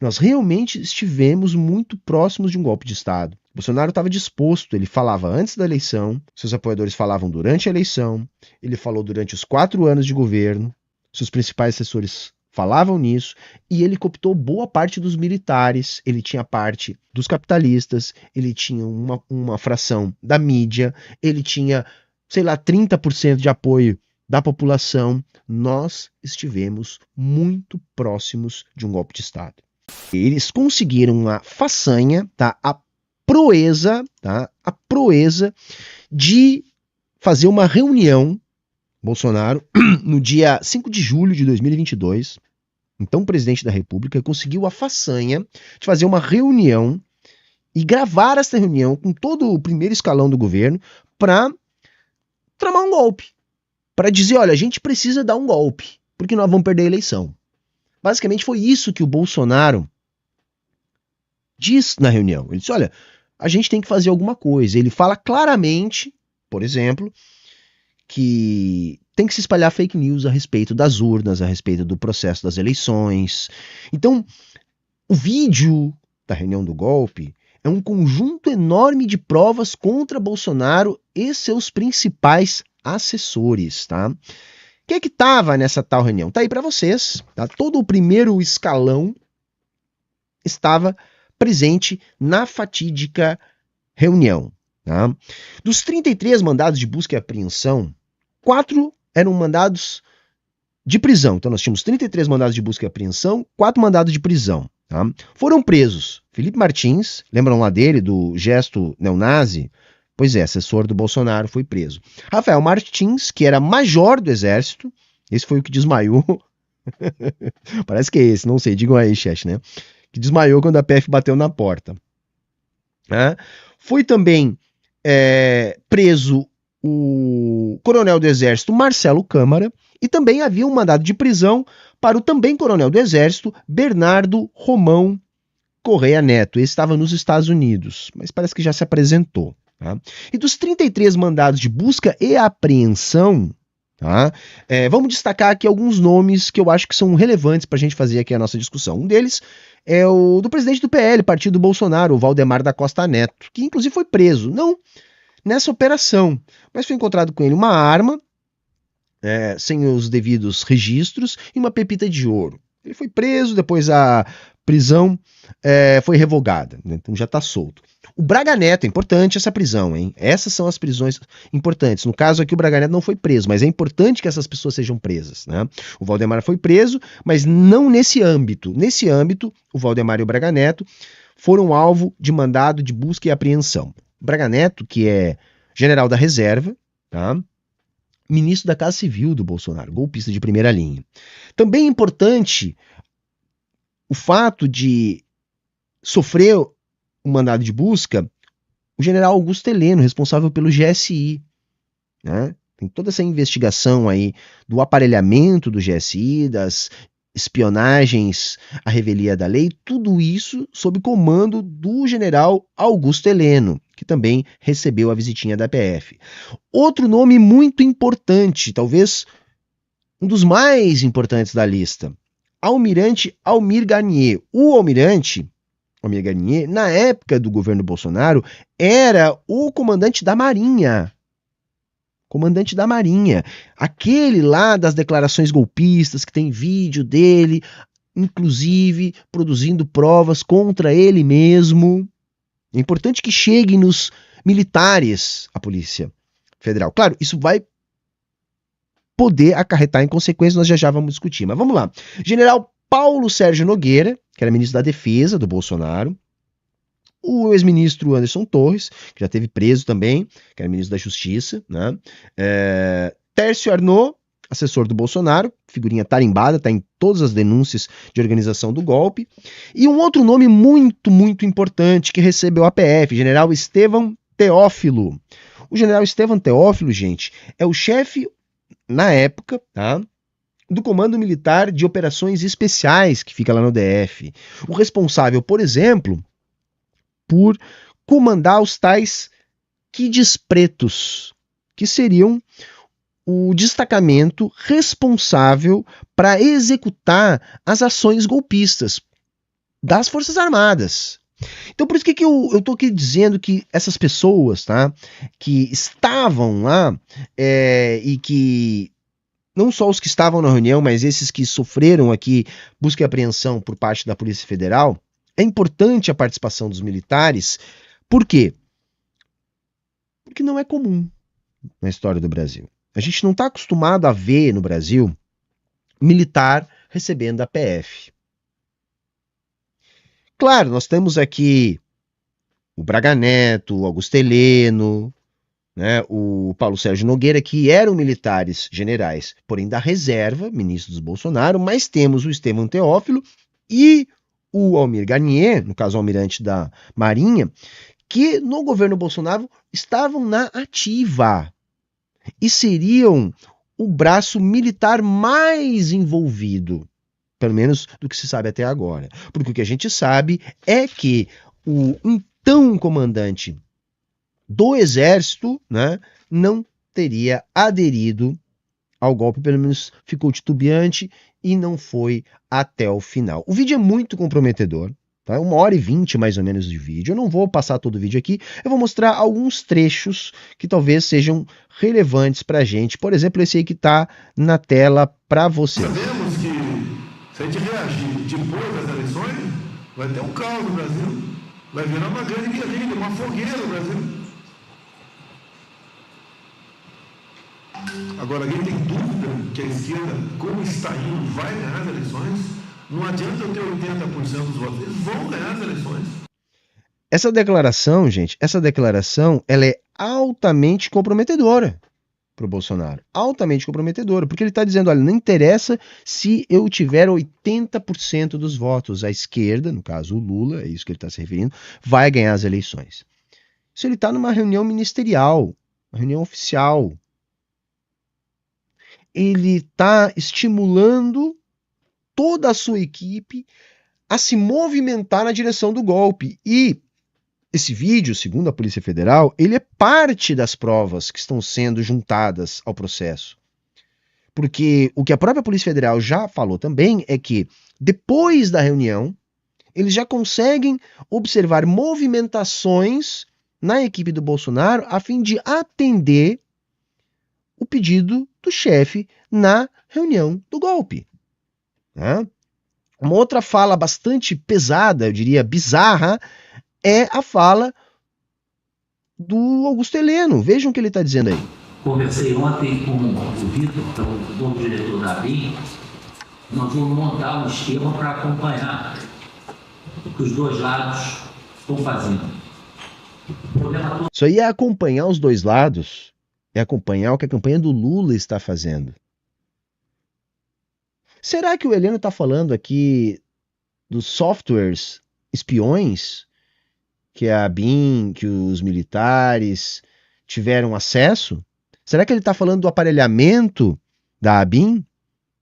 Nós realmente estivemos muito próximos de um golpe de Estado. Bolsonaro estava disposto, ele falava antes da eleição, seus apoiadores falavam durante a eleição, ele falou durante os 4 anos de governo, seus principais assessores falavam nisso, e ele cooptou boa parte dos militares, ele tinha parte dos capitalistas, ele tinha uma fração da mídia, ele tinha, sei lá, 30% de apoio da população. Nós estivemos muito próximos de um golpe de Estado. Eles conseguiram a façanha, tá? A proeza de fazer uma reunião, Bolsonaro, no dia 5 de julho de 2022, então o presidente da República conseguiu a façanha de fazer uma reunião e gravar essa reunião com todo o primeiro escalão do governo para tramar um golpe, para dizer, olha, a gente precisa dar um golpe, porque nós vamos perder a eleição. Basicamente foi isso que o Bolsonaro diz na reunião. Ele disse, olha, a gente tem que fazer alguma coisa. Ele fala claramente, por exemplo, que tem que se espalhar fake news a respeito das urnas, a respeito do processo das eleições. Então, o vídeo da reunião do golpe é um conjunto enorme de provas contra Bolsonaro e seus principais assessores, tá? O que estava nessa tal reunião? Tá aí para vocês, tá? Todo o primeiro escalão estava presente na fatídica reunião, tá? Dos 33 mandados de busca e apreensão, 4 eram mandados de prisão. Então nós tínhamos 33 mandados de busca e apreensão, 4 mandados de prisão. Tá? Foram presos Felipe Martins, lembram lá dele, do gesto neonazi? Pois é, assessor do Bolsonaro, foi preso. Rafael Martins, que era major do Exército, esse foi o que desmaiou. Parece que é esse, não sei, digam aí, chat, né? Que desmaiou quando a PF bateu na porta. Foi também preso o coronel do Exército Marcelo Câmara, e também havia um mandado de prisão para o também coronel do Exército Bernardo Romão Correia Neto. Esse estava nos Estados Unidos, mas parece que já se apresentou. Tá? E dos 33 mandados de busca e apreensão, tá? Vamos destacar aqui alguns nomes que eu acho que são relevantes para a gente fazer aqui a nossa discussão. Um deles é o do presidente do PL, partido Bolsonaro, o Valdemar da Costa Neto, que inclusive foi preso, não nessa operação, mas foi encontrado com ele uma arma, sem os devidos registros, e uma pepita de ouro. Ele foi preso, depois a prisão foi revogada, né? Então já está solto. O Braga Neto, é importante essa prisão, hein? Essas são as prisões importantes. No caso aqui o Braga Neto não foi preso, mas é importante que essas pessoas sejam presas, né? O Valdemar foi preso, mas não nesse âmbito. Nesse âmbito, o Valdemar e o Braga Neto foram alvo de mandado de busca e apreensão. O Braga Neto, que é general da reserva, tá? Ministro da Casa Civil do Bolsonaro, golpista de primeira linha. Também é importante o fato de sofrer o mandado de busca o general Augusto Heleno, responsável pelo GSI. Né? Tem toda essa investigação aí do aparelhamento do GSI, das espionagens à revelia da lei, tudo isso sob comando do general Augusto Heleno, que também recebeu a visitinha da PF. Outro nome muito importante, talvez um dos mais importantes da lista, Almirante Almir Garnier. O Almirante Almir Garnier, na época do governo Bolsonaro, era o comandante da Marinha. Comandante da Marinha. Aquele lá das declarações golpistas, que tem vídeo dele, inclusive produzindo provas contra ele mesmo. É importante que chegue nos militares a Polícia Federal. Claro, isso vai poder acarretar em consequências, nós já vamos discutir. Mas vamos lá. General Paulo Sérgio Nogueira, que era ministro da Defesa do Bolsonaro, o ex-ministro Anderson Torres, que já esteve preso também, que era ministro da Justiça, né? Tércio Arnaud, assessor do Bolsonaro, figurinha tarimbada, está em todas as denúncias de organização do golpe, e um outro nome muito, muito importante que recebeu a PF, General Estevão Teófilo. O General Estevão Teófilo, gente, é o chefe, na época, tá? Do Comando Militar de Operações Especiais, que fica lá no DF. O responsável, por exemplo, por comandar os tais Kids Pretos, que seriam o destacamento responsável para executar as ações golpistas. das Forças Armadas. Então por isso que eu tô aqui dizendo que essas pessoas, tá, que estavam lá e que não só os que estavam na reunião, mas esses que sofreram aqui busca e apreensão por parte da Polícia Federal, é importante a participação dos militares. Por quê? Porque não é comum na história do Brasil. A gente não está acostumado a ver no Brasil militar recebendo a PF. Claro, nós temos aqui o Braga Neto, o Augusto Heleno, né, o Paulo Sérgio Nogueira, que eram militares generais, porém da reserva, ministros do Bolsonaro, mas temos o Estevão Teófilo e o Almir Garnier, no caso o almirante da Marinha, que no governo Bolsonaro estavam na ativa e seriam o braço militar mais envolvido, pelo menos do que se sabe até agora. Porque o que a gente sabe é que o então comandante do Exército, né, não teria aderido ao golpe, pelo menos ficou titubeante e não foi até o final. O vídeo é muito comprometedor, tá? 1h20 mais ou menos de vídeo. Eu não vou passar todo o vídeo aqui, eu vou mostrar alguns trechos que talvez sejam relevantes pra gente. Por exemplo, esse aí que tá na tela pra você. Sabemos que se a gente reagir depois das eleições, vai ter um caos no Brasil. Vai virar uma grande guerrilha, uma fogueira no Brasil. Agora, alguém tem dúvida que a esquerda, como está indo, vai ganhar as eleições? Não adianta eu ter 80% dos votos, eles vão ganhar as eleições. Essa declaração, gente, ela é altamente comprometedora para o Bolsonaro. Altamente comprometedora, porque ele está dizendo, olha, não interessa se eu tiver 80% dos votos. A esquerda, no caso o Lula, é isso que ele está se referindo, vai ganhar as eleições. Isso ele está numa reunião ministerial, uma reunião oficial. Ele está estimulando toda a sua equipe a se movimentar na direção do golpe. E esse vídeo, segundo a Polícia Federal, ele é parte das provas que estão sendo juntadas ao processo. Porque o que a própria Polícia Federal já falou também é que, depois da reunião, eles já conseguem observar movimentações na equipe do Bolsonaro a fim de atender o pedido do chefe na reunião do golpe. Né? Uma outra fala bastante pesada, eu diria bizarra, é a fala do Augusto Heleno. Vejam o que ele está dizendo aí. Conversei ontem com o Vitor, o novo diretor da ABIN. Nós vamos montar um esquema para acompanhar o que os dois lados estão fazendo. Isso aí é acompanhar os dois lados, é acompanhar o que a campanha do Lula está fazendo. Será que o Heleno está falando aqui dos softwares espiões que a ABIN, que os militares tiveram acesso? Será que ele está falando do aparelhamento da ABIN,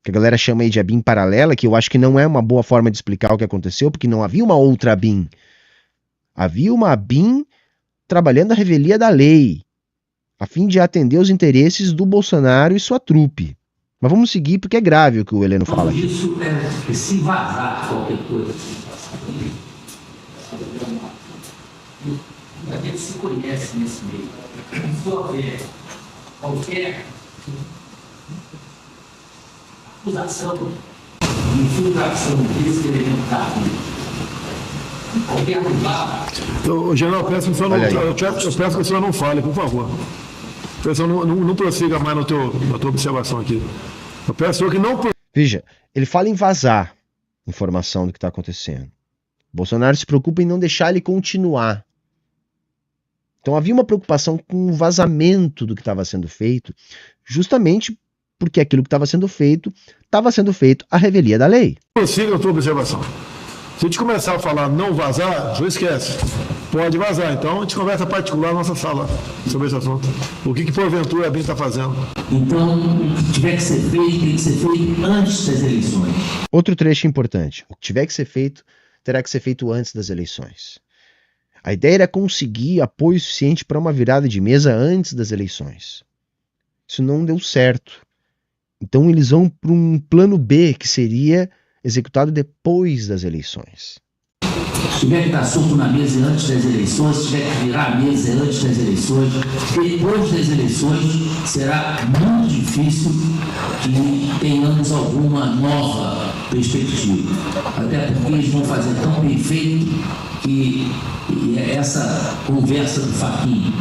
que a galera chama aí de ABIN paralela, que eu acho que não é uma boa forma de explicar o que aconteceu, porque não havia uma outra ABIN. Havia uma ABIN trabalhando a revelia da lei, a fim de atender os interesses do Bolsonaro e sua trupe. Mas vamos seguir, porque é grave o que o Heleno fala aqui. Isso é se vazar qualquer coisa. A gente se conhece nesse meio. Se houver qualquer acusação, infiltração desse elementar, qualquer lugar. General, eu peço que o senhor não fale, por favor. Pessoal, não prossiga mais na tua observação aqui. Eu peço que não... Veja, ele fala em vazar informação do que está acontecendo. Bolsonaro se preocupa em não deixar ele continuar. Então havia uma preocupação com o vazamento do que estava sendo feito, justamente porque aquilo que estava sendo feito à revelia da lei. Prossiga a tua observação. Se a gente começar a falar não vazar, não esquece. Pode vazar. Então a gente conversa particular na nossa sala sobre esse assunto. O que porventura a ABIN está fazendo. Então, o que tiver que ser feito, tem que ser feito antes das eleições. Outro trecho importante. O que tiver que ser feito, terá que ser feito antes das eleições. A ideia era conseguir apoio suficiente para uma virada de mesa antes das eleições. Isso não deu certo. Então eles vão para um plano B, que seria executado depois das eleições. Se tiver que dar soco na mesa antes das eleições, se tiver que virar a mesa antes das eleições, depois das eleições, será muito difícil que tenhamos alguma nova perspectiva. Até porque eles vão fazer tão bem feito que essa conversa do Fachin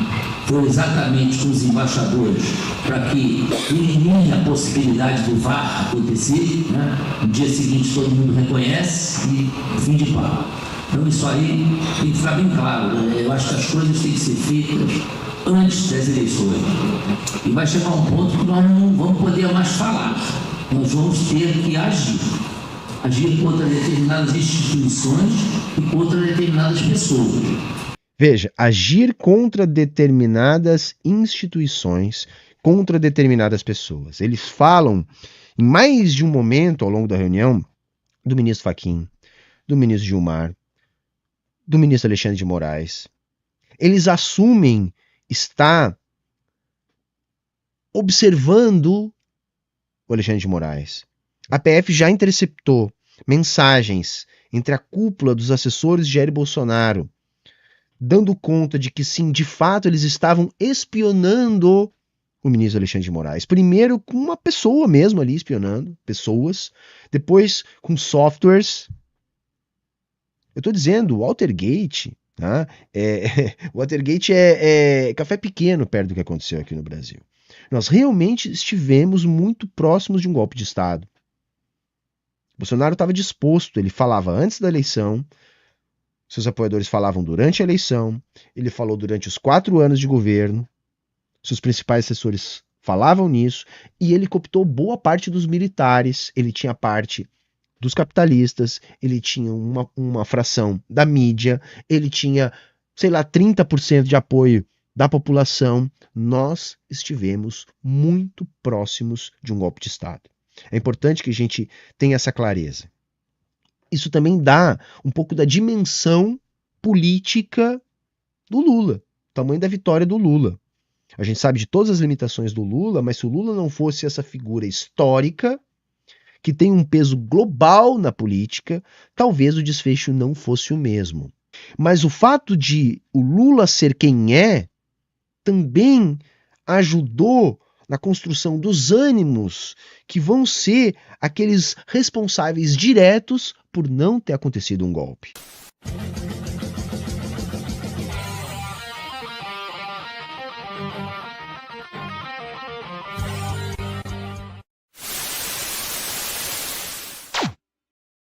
foi exatamente com os embaixadores para que elimine a possibilidade do VAR acontecer, né? No dia seguinte todo mundo reconhece e fim de papo. Então isso aí tem que ficar bem claro, né? Eu acho que as coisas têm que ser feitas antes das eleições. E vai chegar um ponto que nós não vamos poder mais falar. Nós vamos ter que agir contra determinadas instituições e contra determinadas pessoas. Veja, agir contra determinadas instituições, contra determinadas pessoas. Eles falam, em mais de um momento ao longo da reunião, do ministro Fachin, do ministro Gilmar, do ministro Alexandre de Moraes. Eles assumem estar observando o Alexandre de Moraes. A PF já interceptou mensagens entre a cúpula dos assessores de Jair Bolsonaro, dando conta de que sim, de fato, eles estavam espionando o ministro Alexandre de Moraes. Primeiro com uma pessoa mesmo ali espionando, pessoas. Depois com softwares. Eu estou dizendo, o Watergate, tá? O Watergate é café pequeno perto do que aconteceu aqui no Brasil. Nós realmente estivemos muito próximos de um golpe de Estado. Bolsonaro estava disposto, ele falava antes da eleição, seus apoiadores falavam durante a eleição, ele falou durante os 4 anos de governo, seus principais assessores falavam nisso, e ele cooptou boa parte dos militares, ele tinha parte dos capitalistas, ele tinha uma fração da mídia, ele tinha, 30% de apoio da população. Nós estivemos muito próximos de um golpe de Estado. É importante que a gente tenha essa clareza. Isso também dá um pouco da dimensão política do Lula, o tamanho da vitória do Lula. A gente sabe de todas as limitações do Lula, mas se o Lula não fosse essa figura histórica, que tem um peso global na política, talvez o desfecho não fosse o mesmo. Mas o fato de o Lula ser quem é, também ajudou na construção dos ânimos que vão ser aqueles responsáveis diretos por não ter acontecido um golpe.